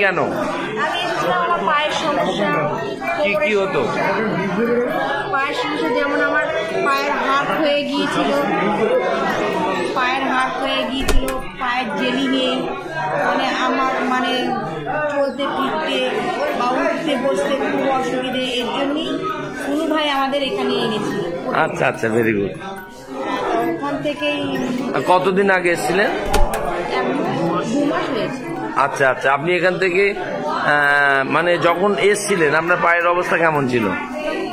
কেন? আমি এসেছিলাম আমার পায়ের সমস্যা। কি হতো? পায়ের সমস্যা, যেমন আমার পায়ের হাড় হয়ে গিয়েছিল, পায়ের জেলি নেই, আমার চলতে ফিরতে বা উঠতে বসতে খুব অসুবিধে। এর জন্যই সুনু ভাই আমাদের এখানে এনেছিল। আচ্ছা আচ্ছা, ভেরি গুড। ওখান থেকেই। কতদিন আগে এসেছিলেন? 2 মাস হয়েছে। আচ্ছা আচ্ছা, আপনি এখান থেকে যখন এসছিলেন আপনার পায়ের অবস্থা কেমন ছিল?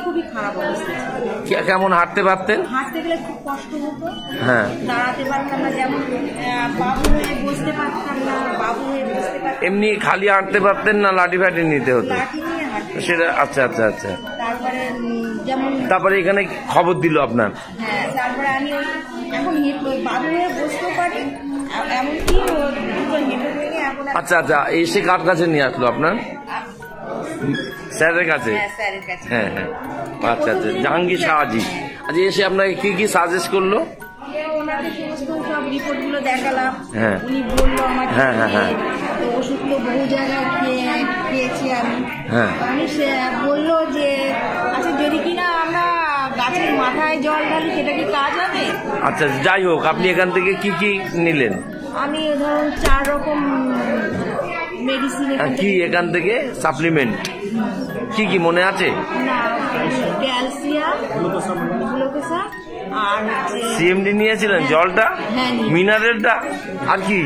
খুবই খারাপ অবস্থা ছিল। কেমন হাঁটতে পারতেন? হাঁটতে গেলে খুব কষ্ট হতো। হ্যাঁ। দাঁড়াতে পারতাম না, যেমন বাবু হয়ে বসতে পারতাম না। এমনি খালি হাঁটতে পারতেন না লাঠি ফাটি নিতে হতো? লাঠি নিয়ে হাঁটতে। সেটা আচ্ছা আচ্ছা আচ্ছা। তারপরে এখানে খবর দিল আপনার? হ্যাঁ, তারপরে আমি এখন বাবু হয়ে বসতেও পারি, এমনকি হেঁটে ভেঙে এখন। আচ্ছা আচ্ছা, এসে কার কাছে নিয়ে আসলো আপনার? স্যারের কাছে? হ্যাঁ হ্যাঁ, আচ্ছা আচ্ছা, জাহাঙ্গীর শাহজি। আচ্ছা, এসে আপনাকে কি কি সাজেস্ট করলো? ওনাকে সমস্ত সব রিপোর্টগুলো দেখালাম। হ্যাঁ। উনি বললো আমাকে হ্যাঁ হ্যাঁ হ্যাঁ, ওষুধ তো বহু জায়গায় খেয়েছি আমি। হ্যাঁ। উনি বললো যে আচ্ছা, যদি কিনা আমরা গাছের মাথায় জল ঢালি সেটা কি কাজ হবে? আচ্ছা, যাই হোক, আপনি এখান থেকে কি কি নিলেন? আমি ধরুন 4 রকম মেডিসিন। কি এখান থেকে সাপ্লিমেন্ট কি কি মনে আছে? না, ক্যালসিয়াম, গ্লুকোসা, আর সিএমডি নিয়েছিলেন, জলটা, মিনারেলটা, আর কি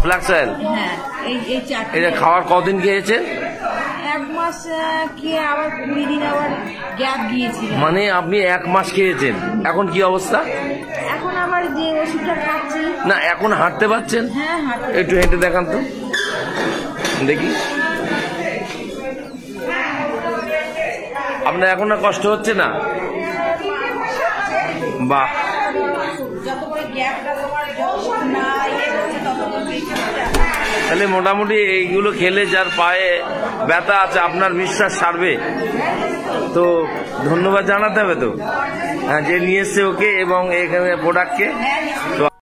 ফ্লাক্স অয়েল। হ্যাঁ, এই 4টা। এটা খাওয়ার কদিন খেয়েছেন? 1 মাস খেয়ে আবার 20 দিন আবার গ্যাপ গিয়েছিল। আপনি 1 মাস খেয়েছেন, এখন কি অবস্থা? এখন আবার যে ওষুধটা খাচ্ছি। না, এখন হাঁটতে পারছেন? হ্যাঁ, হাঁটতে। একটু হেঁটে দেখান তো দেখি। আপনার এখন আর কষ্ট হচ্ছে না? বাহ। তাহলে মোটামুটি এইগুলো খেলে যার পায়ে ব্যথা আছে আপনার বিশ্বাস সারবে তো ধন্যবাদ জানাতে হবে তো, হ্যাঁ, যে নিয়ে এসছে ওকে এবং এখানে প্রোডাক্টকে।